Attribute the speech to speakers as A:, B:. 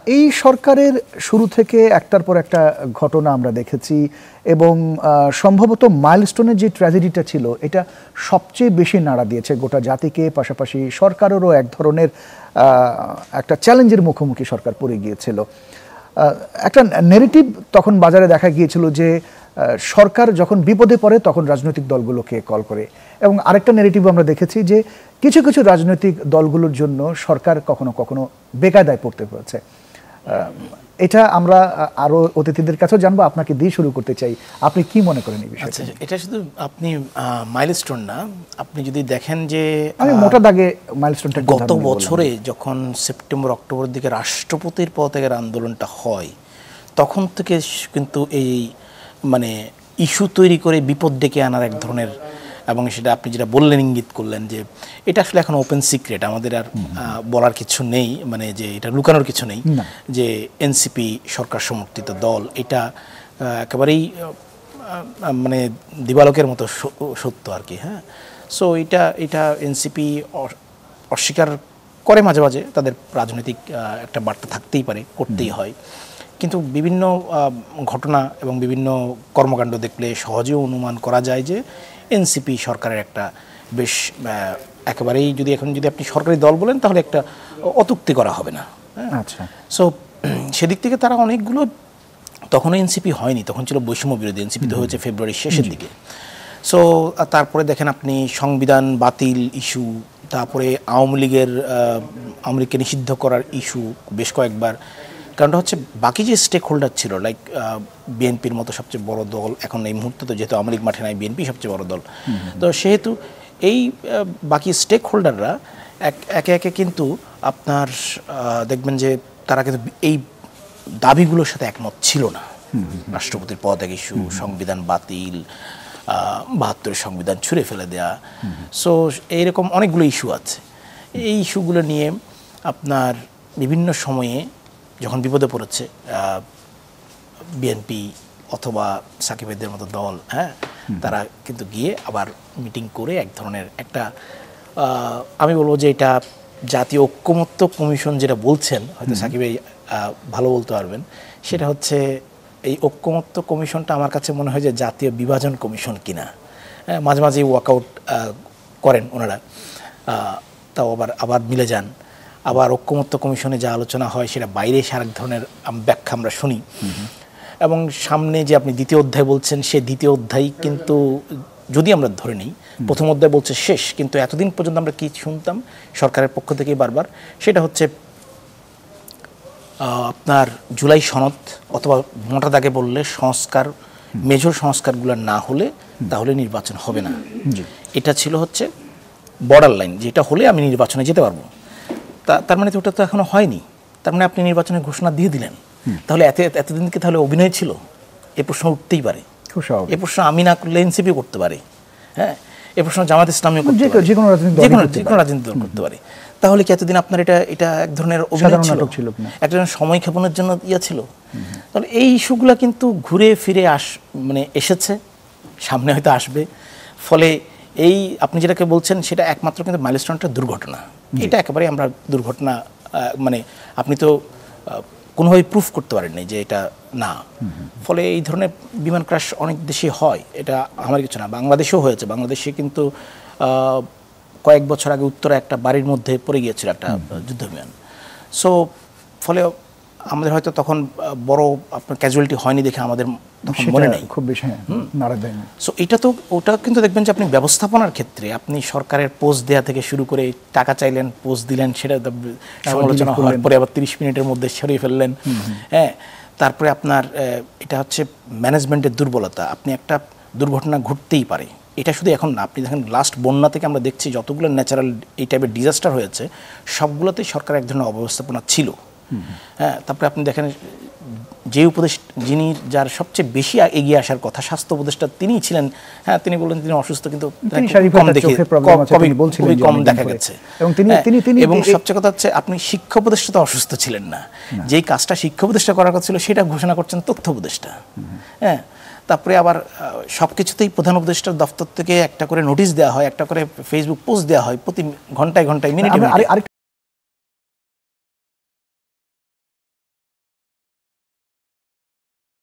A: এই সরকারের শুরু থেকে একটার পর একটা ঘটনা আমরা দেখেছি এবং সম্ভবত মাইলস্টোনের যে ট্র্যাজেডিটা ছিল এটা সবচেয়ে বেশি নাড়া দিয়েছে গোটা জাতিকে, পাশাপাশি সরকারেরও এক ধরনের একটা চ্যালেঞ্জের মুখোমুখি সরকার পড়ে গিয়েছিল। একটা নেগেটিভ তখন বাজারে দেখা গিয়েছিল যে সরকার যখন বিপদে পড়ে তখন রাজনৈতিক দলগুলোকে কল করে, এবং আরেকটা নেগেটিভ আমরা দেখেছি যে কিছু কিছু রাজনৈতিক দলগুলোর জন্য সরকার কখনো কখনো বেকায়দায় পড়তে হয়েছে। এটা আমরা আরো অতিথিদের কাছেও জানবো, আপনাকে দিয়ে শুরু করতে চাই, আপনি কি মনে করেন এই বিষয়ে?
B: আচ্ছা, এটা শুধু আপনি মাইলস্টোন না, আপনি যদি দেখেন যে
A: আমি মোটা দাগে মাইলস্টোনটা
B: গত বছরে যখন সেপ্টেম্বর অক্টোবরের দিকে রাষ্ট্রপতির পদত্যাগের আন্দোলনটা হয়, তখন থেকে কিন্তু এই মানে ইস্যু তৈরি করে বিপদ ডেকে আনার এক ধরনের, এবং সেটা আপনি যেটা বললেন, ইঙ্গিত করলেন যে এটা আসলে এখন ওপেন সিক্রেট, আমাদের আর বলার কিছু নেই, মানে যে এটা লুকানোর কিছু নেই যে এনসিপি সরকার সমর্থিত দল, এটা একেবারেই মানে দিবালোকের মতো সত্য আর কি। হ্যাঁ, সো এটা এনসিপি অস্বীকার করে মাঝে মাঝে, তাদের রাজনৈতিক একটা বার্তা থাকতেই পারে, করতেই হয়, কিন্তু বিভিন্ন ঘটনা এবং বিভিন্ন কর্মকাণ্ড দেখলে সহজেও অনুমান করা যায় যে এনসিপি সরকারের একটা বেশ একেবারেই, যদি আপনি সরকারি দল বলেন তাহলে একটা অত্যুক্তি করা হবে না।
A: আচ্ছা,
B: সো সেদিক থেকে তারা অনেকগুলো, তখনও এনসিপি হয়নি, তখন ছিল বৈষম্য বিরোধী, এনসিপি তো হয়েছে ফেব্রুয়ারির শেষের দিকে। সো তারপরে দেখেন আপনি সংবিধান বাতিল ইস্যু, তারপরে আওয়ামী লীগকে নিষিদ্ধ করার ইস্যু বেশ কয়েকবার। কারণটা হচ্ছে বাকি যে স্টেক হোল্ডার ছিল, লাইক বিএনপির মতো সবচেয়ে বড় দল, এখন এই মুহূর্তে তো যেহেতু আওয়ামী লীগ মাঠে নাই, বিএনপি সবচেয়ে বড় দল, তো সেহেতু এই বাকি স্টেক হোল্ডাররা একে একে কিন্তু আপনার দেখবেন যে তারা কিন্তু এই দাবিগুলোর সাথে একমত ছিল না। রাষ্ট্রপতির পদত্যাগ ইস্যু, সংবিধান বাতিল, ৭২ সংবিধান ছুঁড়ে ফেলে দেয়া, সো এইরকম অনেকগুলো ইস্যু আছে। এই ইস্যুগুলো নিয়ে আপনার বিভিন্ন সময়ে যখন বিপদে পড়েছে বিএনপি অথবা সাকিবেদের মতো দল, হ্যাঁ, তারা কিন্তু গিয়ে আবার মিটিং করে এক ধরনের একটা, আমি বলবো যে এটা জাতীয় ঐক্যমত্য কমিশন যেটা বলছেন, হয়তো সাকিব ভালো বলতে পারবেন, সেটা হচ্ছে এই ঐক্যমত্য কমিশনটা আমার কাছে মনে হয় যে জাতীয় বিভাজন কমিশন কিনা। মাঝে মাঝে ওয়াকআউট করেন ওনারা, তাও আবার মিলে যান, আবার ঐক্যমত্য কমিশনে যা আলোচনা হয় সেটা বাইরে এসে আরেক ধরনের ব্যাখ্যা আমরা শুনি। এবং সামনে যে আপনি দ্বিতীয় অধ্যায় বলছেন, সে দ্বিতীয় অধ্যায় কিন্তু যদি আমরা ধরে নিই, প্রথম অধ্যায় বলছে শেষ, কিন্তু এতদিন পর্যন্ত আমরা কি শুনতাম সরকারের পক্ষ থেকে বারবার, সেটা হচ্ছে আপনার জুলাই সনদ, অথবা মোটা দাগে বললে সংস্কার, মেজর সংস্কারগুলো না হলে তাহলে নির্বাচন হবে না। এটা ছিল হচ্ছে বর্ডার লাইন, যেটা হলে আমি নির্বাচনে যেতে পারবো। তার মানে তো ওটা তো এখনো হয়নি, তার মানে আপনি নির্বাচনের ঘোষণা দিয়ে দিলেন, তাহলে এতদিন কি তাহলে অভিনয় ছিল? এ প্রশ্ন উঠতেই পারে। এ প্রশ্ন আমি না করলে এনসিপি করতে পারে, হ্যাঁ, এ প্রশ্ন জামাত ইসলামীও করতে পারে, যে কোনো রাজনীতি দল করতে পারে। তাহলে কি এতদিন আপনার এটা এক ধরনের অভিনয় ছিল, এক ধরনের সময় ক্ষেপণের জন্য ছিল? তাহলে এই ইস্যুগুলো কিন্তু ঘুরে ফিরে মানে এসেছে, সামনে হয়তো আসবে। ফলে এই আপনি যেটাকে বলছেন সেটা একমাত্র কিন্তু মাইলস্টোনটা দুর্ঘটনা, এটা একেবারে আমরা দুর্ঘটনা, মানে আপনি তো কোনোভাবেই প্রুফ করতে পারেন নাই যে এটা না। ফলে এই ধরনের বিমান ক্রাশ অনেক দেশে হয়, এটা আমার কিছু না, বাংলাদেশেও হয়েছে। বাংলাদেশে কিন্তু কয়েক বছর আগে উত্তরে একটা বাড়ির মধ্যে পড়ে গিয়েছিল একটা যুদ্ধ বিমান। সো ফলে আমাদের হয়তো তখন বড় আপনার ক্যাজুয়ালিটি হয়নি দেখে আমাদের তখন মনে নেই
A: খুব বেশি নাড়া দেয়নি।
B: সো এটা তো ওটা কিন্তু দেখবেন যে আপনি ব্যবস্থাপনার ক্ষেত্রে আপনি সরকারের পোস্ট দেওয়া থেকে শুরু করে টাকা চাইলেন, পোস্ট দিলেন, সেটা সমালোচনা হওয়ার পরে আবার 30 মিনিটের মধ্যে সরিয়ে ফেললেন, হ্যাঁ, তারপরে আপনার এটা হচ্ছে ম্যানেজমেন্টের দুর্বলতা। আপনি একটা দুর্ঘটনা ঘটতেই পারে, এটা শুধু এখন না, আপনি দেখেন লাস্ট বন্যা থেকে আমরা দেখছি যতগুলো ন্যাচারাল এই টাইপের ডিজাস্টার হয়েছে সবগুলোতেই সরকার এক ধরনের অব্যবস্থাপনা ছিল, হ্যাঁ। তারপরে আপনি দেখেন যে যার সবচেয়ে বেশি এগিয়ে আসার কথা, স্বাস্থ্য উপদেষ্টা তিনিই ছিলেন, হ্যাঁ, তিনি বললেন তিনি অসুস্থ, কিন্তু কম দেখা গেছে। এবং সবচেয়ে কথা হচ্ছে আপনি শিক্ষা উপদেষ্টা তো অসুস্থ ছিলেন না, যেই কাজটা শিক্ষা উপদেষ্টা করার কথা ছিল সেটা ঘোষণা করছেন তথ্য উপদেষ্টা, হ্যাঁ। তারপরে আবার সবকিছুতেই প্রধান উপদেষ্টার দপ্তর থেকে একটা করে নোটিশ দেওয়া হয়, একটা করে ফেসবুক পোস্ট দেওয়া হয় প্রতি ঘন্টায় মিনিটে।